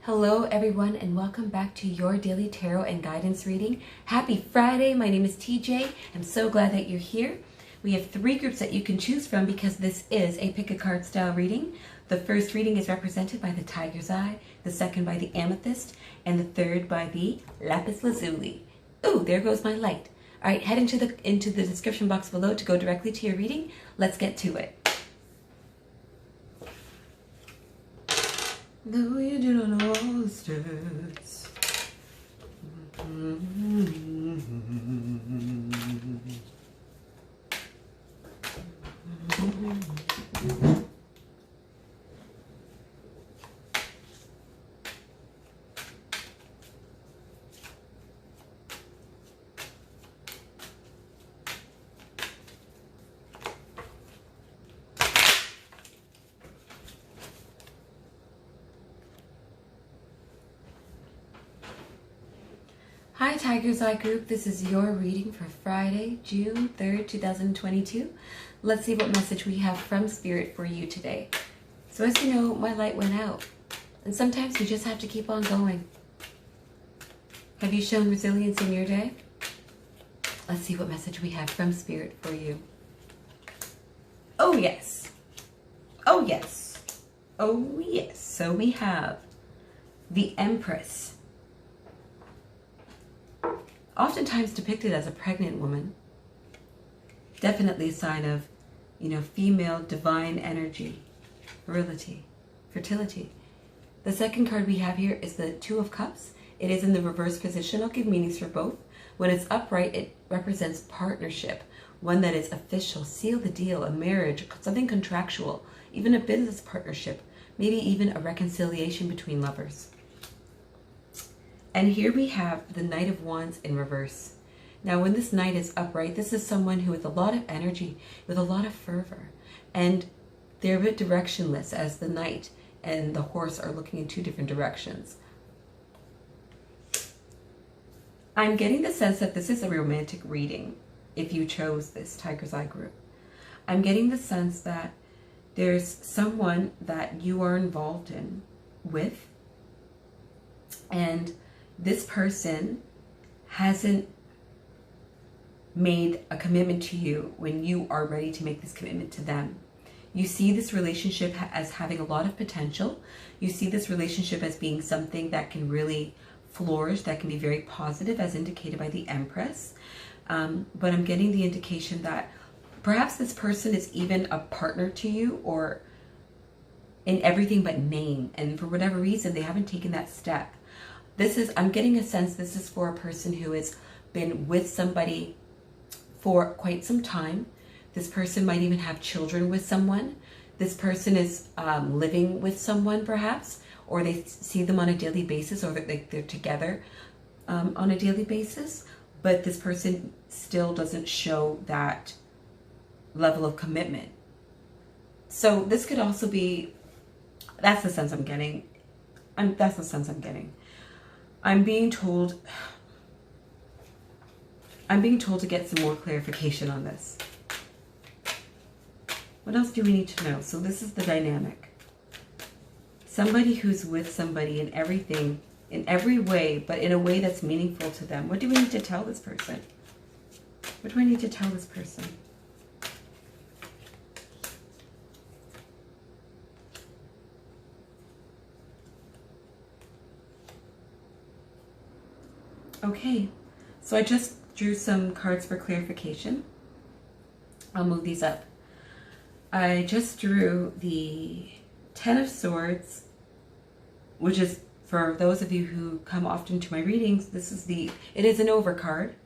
Hello everyone and welcome back to your daily tarot and guidance reading. Happy Friday. My name is TJ. I'm so glad that you're here. We have 3 groups that you can choose from because this is a pick a card style reading. The first reading is represented by the Tiger's Eye, the second by the Amethyst, and the third by the Lapis Lazuli. Ooh, there goes my light. All right, head into the description box below to go directly to your reading. Let's get to it. Though you do not know all the steps. Hi Tiger's Eye group, this is your reading for Friday, June 3rd, 2022. Let's see what message we have from Spirit for you today. So as you know, my light went out. And sometimes you just have to keep on going. Have you shown resilience in your day? Let's see what message we have from Spirit for you. Oh yes. Oh yes. Oh yes. So we have the Empress. Oftentimes depicted as a pregnant woman. Definitely a sign of, female divine energy, virility, fertility. The second card we have here is the Two of Cups. It is in the reverse position. I'll give meanings for both. When it's upright, it represents partnership, one that is official, seal the deal, a marriage, something contractual, even a business partnership, maybe even a reconciliation between lovers. And here we have the Knight of Wands in reverse. Now, when this Knight is upright, this is someone who with a lot of energy, with a lot of fervor, and they're a bit directionless as the Knight and the horse are looking in 2 different directions. I'm getting the sense that this is a romantic reading if you chose this Tiger's Eye group. I'm getting the sense that there's someone that you are involved with, and this person hasn't made a commitment to you when you are ready to make this commitment to them. You see this relationship as having a lot of potential. You see this relationship as being something that can really flourish, that can be very positive, as indicated by the Empress. But I'm getting the indication that perhaps this person is even a partner to you, or in everything but name, and for whatever reason they haven't taken that step. I'm getting a sense this is for a person who has been with somebody for quite some time. This person might even have children with someone. This person is living with someone perhaps, or they see them on a daily basis, or they're together on a daily basis, but this person still doesn't show that level of commitment. So this could also be, that's the sense I'm getting. That's the sense I'm getting. I'm being told to get some more clarification on this. What else do we need to know? So this is the dynamic. Somebody who's with somebody in everything, in every way, but in a way that's meaningful to them. What do we need to tell this person? What do I need to tell this person? Okay, so I just drew some cards for clarification. I'll move these up. I just drew the 10 of Swords, which is, for those of you who come often to my readings, it is an over card.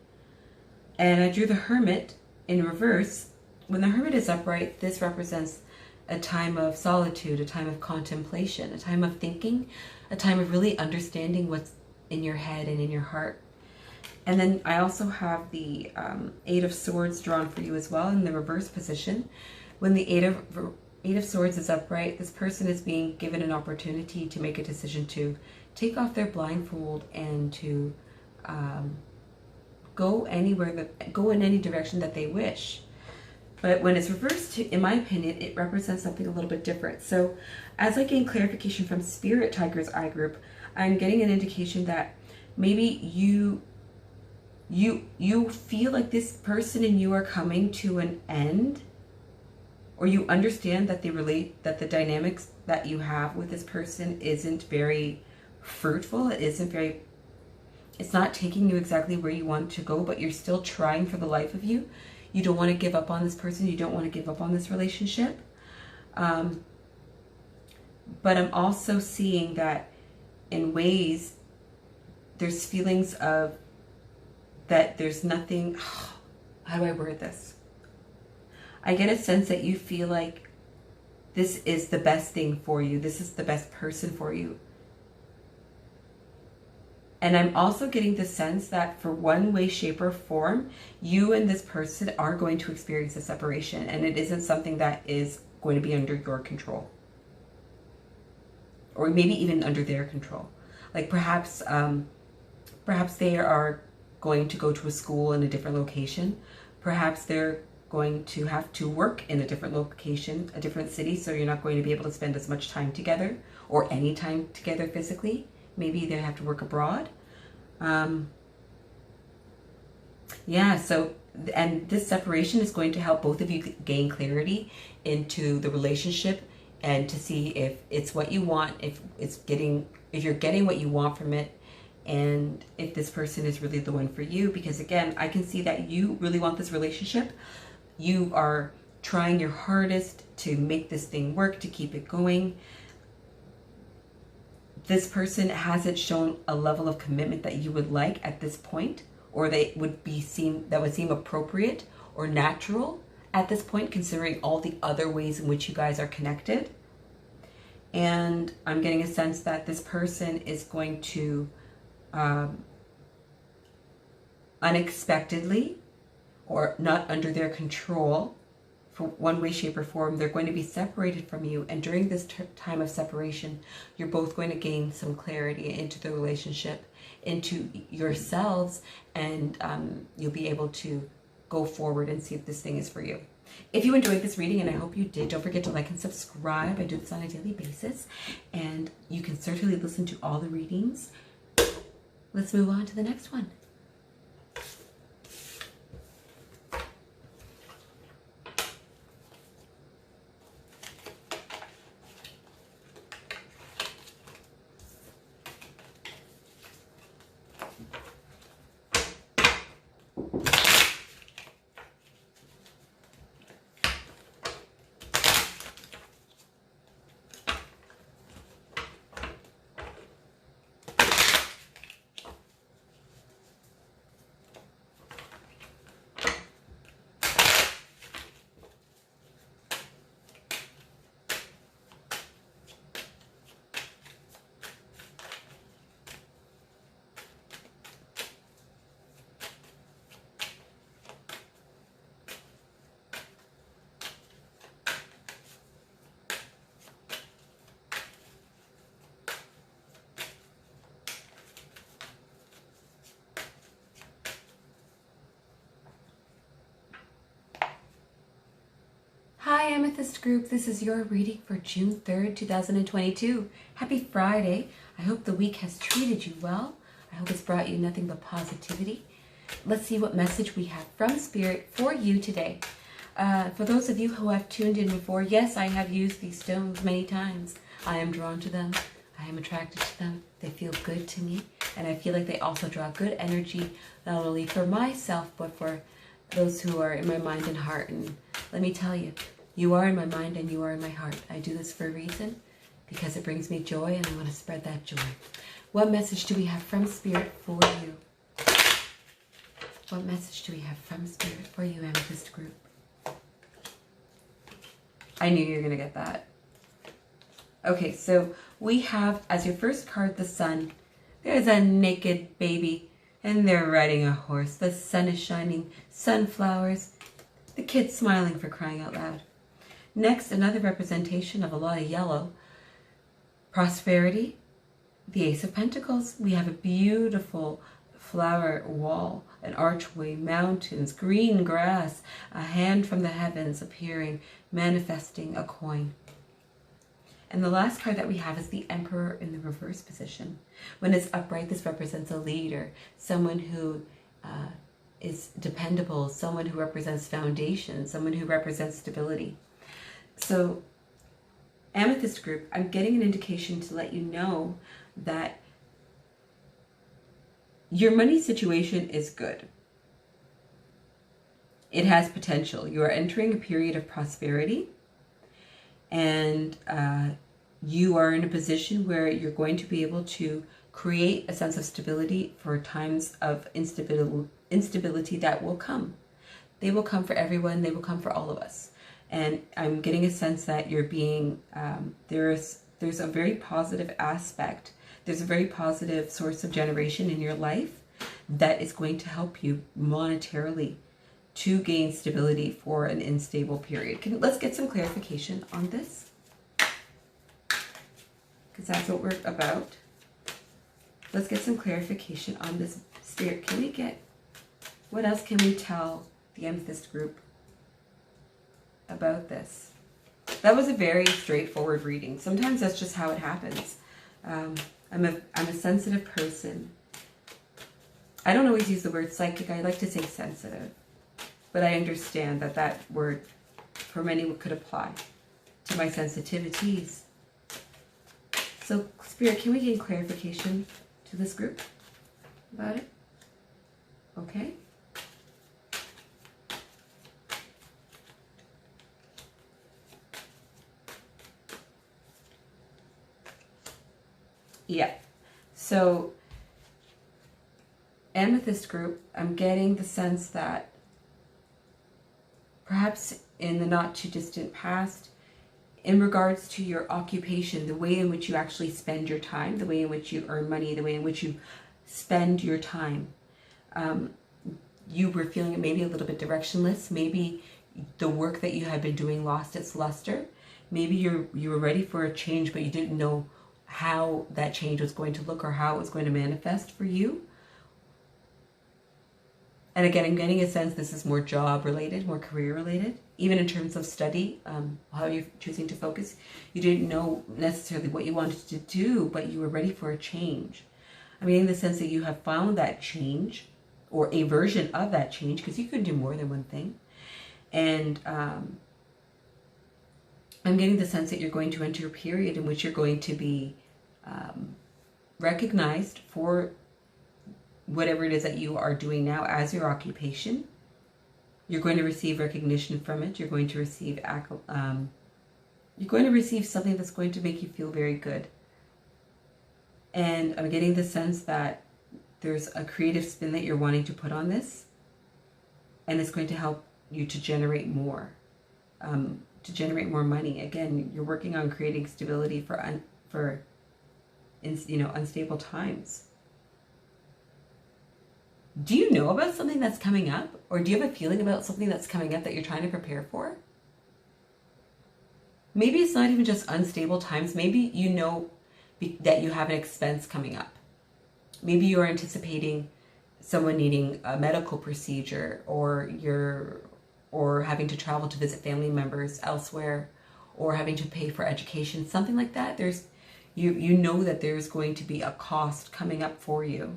And I drew the Hermit in reverse. When the Hermit is upright, this represents a time of solitude, a time of contemplation, a time of thinking, a time of really understanding what's in your head and in your heart. And then I also have the 8 of Swords drawn for you as well in the reverse position. When the 8 of Swords is upright, this person is being given an opportunity to make a decision to take off their blindfold and to go in any direction that they wish. But when it's reversed, in my opinion, it represents something a little bit different. So as I gain clarification from Spirit Tiger's Eye group, I'm getting an indication that maybe you feel like this person and you are coming to an end, or you understand that the dynamics that you have with this person isn't very fruitful. It's not taking you exactly where you want to go, but you're still trying for the life of you. You don't want to give up on this person. You don't want to give up on this relationship. But I'm also seeing that in ways there's feelings of that there's nothing, how do I word this? I get a sense that you feel like this is the best thing for you. This is the best person for you. And I'm also getting the sense that for one way, shape, or form, you and this person are going to experience a separation, and it isn't something that is going to be under your control. Or maybe even under their control. Like perhaps they are going to go to a school in a different location. Perhaps they're going to have to work in a different location, a different city, so you're not going to be able to spend as much time together or any time together physically. Maybe they have to work abroad. And this separation is going to help both of you gain clarity into the relationship and to see if it's what you want, if you're getting what you want from it, and if this person is really the one for you. Because again, I can see that you really want this relationship. You are trying your hardest to make this thing work, to keep it going. This person hasn't shown a level of commitment that you would like at this point, or that would seem appropriate or natural at this point, considering all the other ways in which you guys are connected. And I'm getting a sense that this person is going to unexpectedly, or not under their control, for one way, shape, or form, they're going to be separated from you. And during this time of separation, you're both going to gain some clarity into the relationship, into yourselves, and you'll be able to go forward and see if this thing is for you. If you enjoyed this reading, and I hope you did, don't forget to like and subscribe. I do this on a daily basis, and you can certainly listen to all the readings. Let's move on to the next one. Hi Amethyst group, this is your reading for June 3rd, 2022. Happy Friday. I hope the week has treated you well. I hope it's brought you nothing but positivity. Let's see what message we have from Spirit for you today. For those of you who have tuned in before, yes, I have used these stones many times. I am drawn to them. I am attracted to them. They feel good to me. And I feel like they also draw good energy, not only for myself, but for those who are in my mind and heart. And let me tell you, you are in my mind and you are in my heart. I do this for a reason, because it brings me joy and I want to spread that joy. What message do we have from Spirit for you? What message do we have from Spirit for you, Amethyst group? I knew you were going to get that. Okay, so we have as your first card the Sun. There's a naked baby and they're riding a horse. The sun is shining, sunflowers, the kid's smiling, for crying out loud. Next, another representation of a lot of yellow. Prosperity, the Ace of Pentacles. We have a beautiful flower wall, an archway, mountains, green grass, a hand from the heavens appearing, manifesting a coin. And the last card that we have is the Emperor in the reverse position. When it's upright, this represents a leader, someone who is dependable, someone who represents foundation, someone who represents stability. So Amethyst group, I'm getting an indication to let you know that your money situation is good. It has potential. You are entering a period of prosperity, and you are in a position where you're going to be able to create a sense of stability for times of instability that will come. They will come for everyone. They will come for all of us. And I'm getting a sense that you're being, there's a very positive aspect. There's a very positive source of generation in your life that is going to help you monetarily to gain stability for an unstable period. Let's get some clarification on this, because that's what we're about. Let's get some clarification on this. Spirit, can we get, what else can we tell the Amethyst group about this? That was a very straightforward reading. Sometimes that's just how it happens. I'm a sensitive person. I don't always use the word psychic. I like to say sensitive. But I understand that that word for many could apply to my sensitivities. So, Spirit, can we gain clarification to this group about it? Okay. Yeah. So, Amethyst group, I'm getting the sense that perhaps in the not too distant past, in regards to your occupation, the way in which you actually spend your time, the way in which you earn money, the way in which you spend your time, you were feeling maybe a little bit directionless. Maybe the work that you had been doing lost its luster. Maybe you were ready for a change, but you didn't know how that change was going to look or how it was going to manifest for you. And again, I'm getting a sense this is more job related, more career related, even in terms of study, how you're choosing to focus. You didn't know necessarily what you wanted to do, but you were ready for a change. I'm getting the sense that you have found that change, or a version of that change, because you could do more than one thing. And I'm getting the sense that you're going to enter a period in which you're going to be recognized for whatever it is that you are doing now as your occupation. You're going to receive recognition from it. You're going to receive something that's going to make you feel very good. And I'm getting the sense that there's a creative spin that you're wanting to put on this, and it's going to help you to generate more money. Again, you're working on creating stability for unstable times. Do you know about something that's coming up? Or do you have a feeling about something that's coming up that you're trying to prepare for? Maybe it's not even just unstable times. Maybe you know that you have an expense coming up. Maybe you're anticipating someone needing a medical procedure, or having to travel to visit family members elsewhere, or having to pay for education, something like that. You know that there's going to be a cost coming up for you.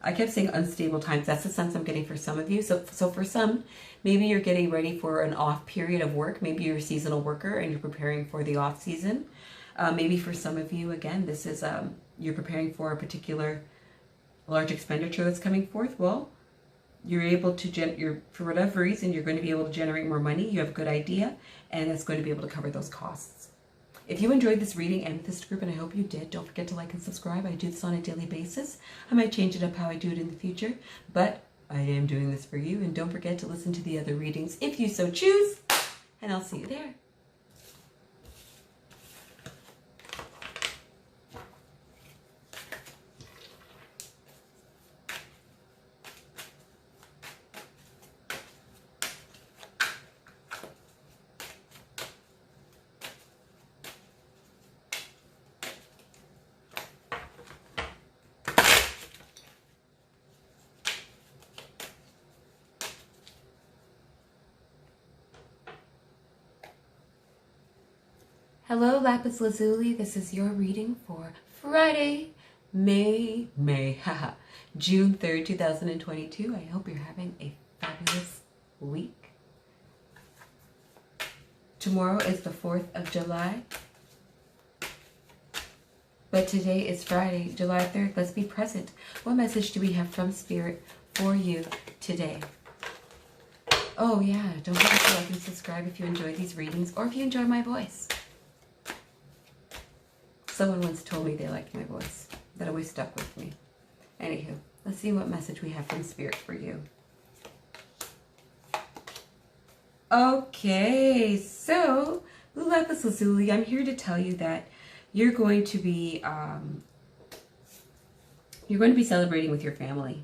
I kept saying unstable times. That's the sense I'm getting for some of you. So for some, maybe you're getting ready for an off period of work. Maybe you're a seasonal worker and you're preparing for the off season. Maybe for some of you, again, this is you're preparing for a particular large expenditure that's coming forth. Well, you're able to for whatever reason, you're going to be able to generate more money. You have a good idea, and it's going to be able to cover those costs. If you enjoyed this reading, Amethyst group, and I hope you did, don't forget to like and subscribe. I do this on a daily basis. I might change it up how I do it in the future, but I am doing this for you. And don't forget to listen to the other readings if you so choose, and I'll see you there. Hello, Lapis Lazuli. This is your reading for Friday, June 3rd, 2022. I hope you're having a fabulous week. Tomorrow is the 4th of July. But today is Friday, July 3rd. Let's be present. What message do we have from Spirit for you today? Oh yeah, don't forget to like and subscribe if you enjoy these readings or if you enjoy my voice. Someone once told me they liked my voice. That always stuck with me. Anywho, let's see what message we have from Spirit for you. Okay, so Lapis Lazuli, I'm here to tell you that you're going to be celebrating with your family.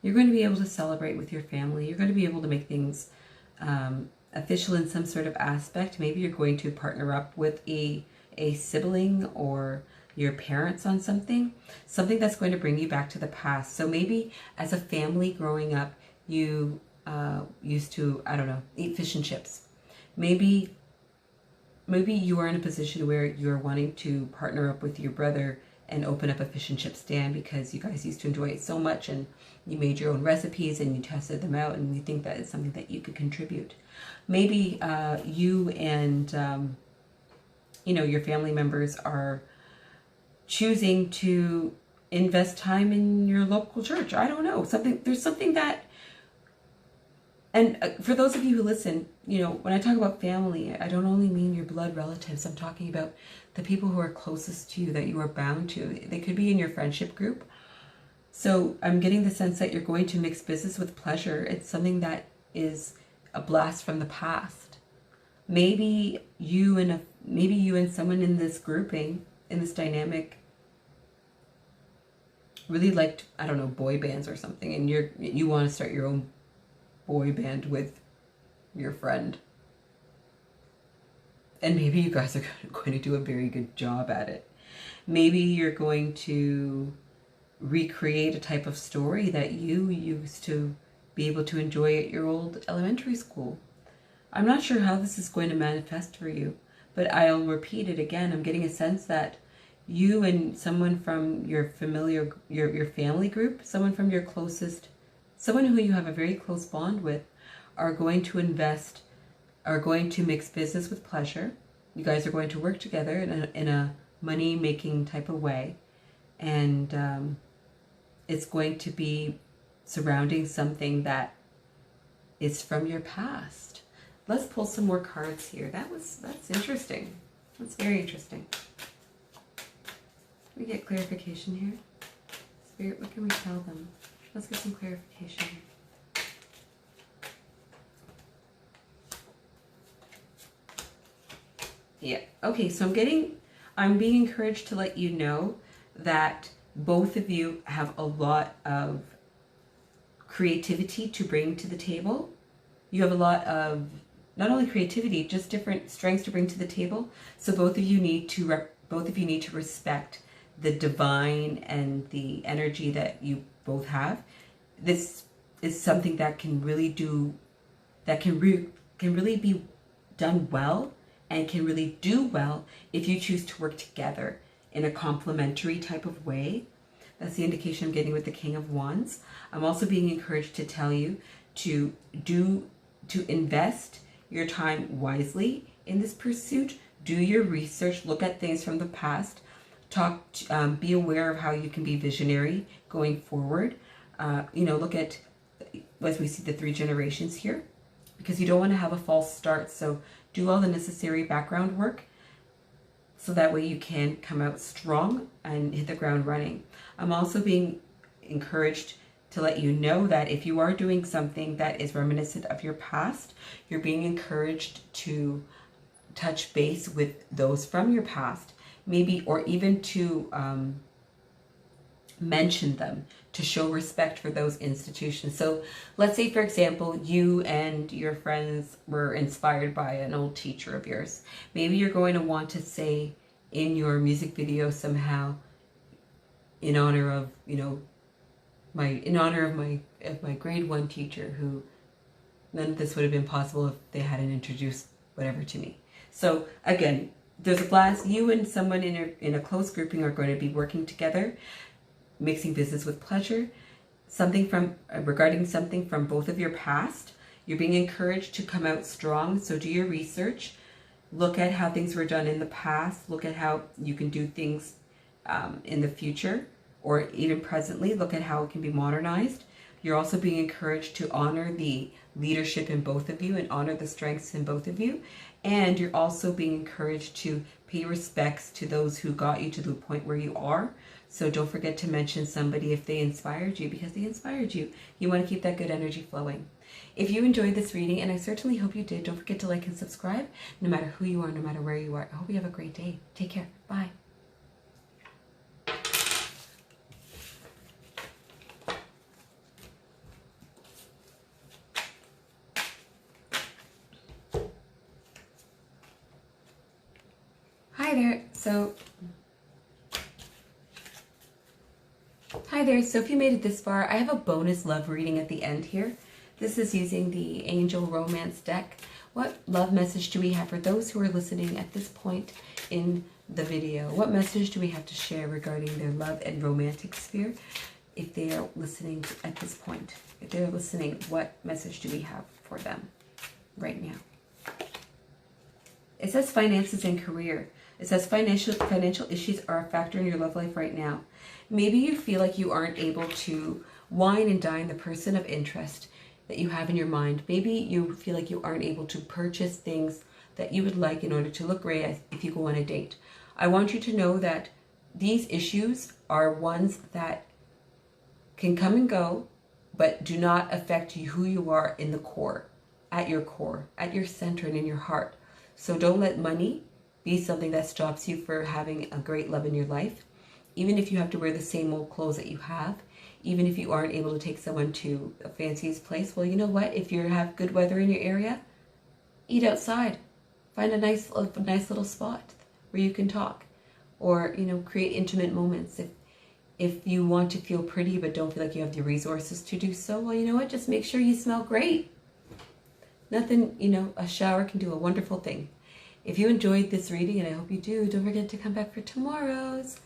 You're going to be able to celebrate with your family. You're going to be able to make things official in some sort of aspect. Maybe you're going to partner up with a sibling or your parents on something that's going to bring you back to the past. So maybe as a family growing up, you used to, I don't know, eat fish and chips. Maybe you are in a position where you're wanting to partner up with your brother and open up a fish and chip stand because you guys used to enjoy it so much and you made your own recipes and you tested them out and you think that is something that you could contribute. Maybe you and your family members are choosing to invest time in your local church. I don't know. There's something that, and for those of you who listen, when I talk about family, I don't only mean your blood relatives. I'm talking about the people who are closest to you that you are bound to. They could be in your friendship group. So I'm getting the sense that you're going to mix business with pleasure. It's something that is a blast from the past. Maybe you and someone in this grouping, in this dynamic, really liked, I don't know, boy bands or something, and you want to start your own boy band with your friend. And maybe you guys are going to do a very good job at it. Maybe you're going to recreate a type of story that you used to be able to enjoy at your old elementary school. I'm not sure how this is going to manifest for you, but I'll repeat it again. I'm getting a sense that you and someone from your your family group, someone from your closest, someone who you have a very close bond with, are going to mix business with pleasure. You guys are going to work together in a money-making type of way. And it's going to be surrounding something that is from your past. Let's pull some more cards here. That's interesting. That's very interesting. Can we get clarification here? Spirit, what can we tell them? Let's get some clarification here. Yeah. Okay, so I'm being encouraged to let you know that both of you have a lot of creativity to bring to the table. You have a lot of not only creativity, just different strengths to bring to the table. So both of you need to respect the divine and the energy that you both have. This is something that can really be done well, and can really do well if you choose to work together in a complementary type of way. That's the indication I'm getting with the King of Wands. I'm also being encouraged to tell you to invest your time wisely in this pursuit. Do your research, look at things from the past, be aware of how you can be visionary going forward. Look at, as we see the 3 generations here, because you don't want to have a false start. So do all the necessary background work so that way you can come out strong and hit the ground running. I'm also being encouraged to let you know that if you are doing something that is reminiscent of your past, you're being encouraged to touch base with those from your past, maybe, or even to mention them, to show respect for those institutions. So let's say, for example, you and your friends were inspired by an old teacher of yours. Maybe you're going to want to say in your music video somehow, in honor of my grade 1 teacher, who none of this would have been possible if they hadn't introduced whatever to me. So again, there's a blast. You and someone in a close grouping are going to be working together, mixing business with pleasure. Something from regarding something from both of your past. You're being encouraged to come out strong. So do your research. Look at how things were done in the past. Look at how you can do things in the future, or even presently. Look at how it can be modernized. You're also being encouraged to honor the leadership in both of you and honor the strengths in both of you. And you're also being encouraged to pay respects to those who got you to the point where you are. So don't forget to mention somebody if they inspired you, because they inspired you. You want to keep that good energy flowing. If you enjoyed this reading, and I certainly hope you did, don't forget to like and subscribe, no matter who you are, no matter where you are. I hope you have a great day. Take care. Bye. Hi there. So if you made it this far, I have a bonus love reading at the end here. This is using the Angel Romance deck. What love message do we have for those who are listening at this point in the video? What message do we have to share regarding their love and romantic sphere? If they are listening at this point, if they're listening, what message do we have for them right now? It says finances and career. It says financial issues are a factor in your love life right now. Maybe you feel like you aren't able to wine and dine the person of interest that you have in your mind. Maybe you feel like you aren't able to purchase things that you would like in order to look great if you go on a date. I want you to know that these issues are ones that can come and go, but do not affect you, who you are in the core, at your center and in your heart. So don't let money be something that stops you for having a great love in your life. Even if you have to wear the same old clothes that you have, even if you aren't able to take someone to a fanciest place, well, you know what? If you have good weather in your area, eat outside. Find a nice little spot where you can talk, or create intimate moments. If you want to feel pretty but don't feel like you have the resources to do so, well, you know what? Just make sure you smell great. Nothing, a shower can do a wonderful thing. If you enjoyed this reading, and I hope you do, don't forget to come back for tomorrow's.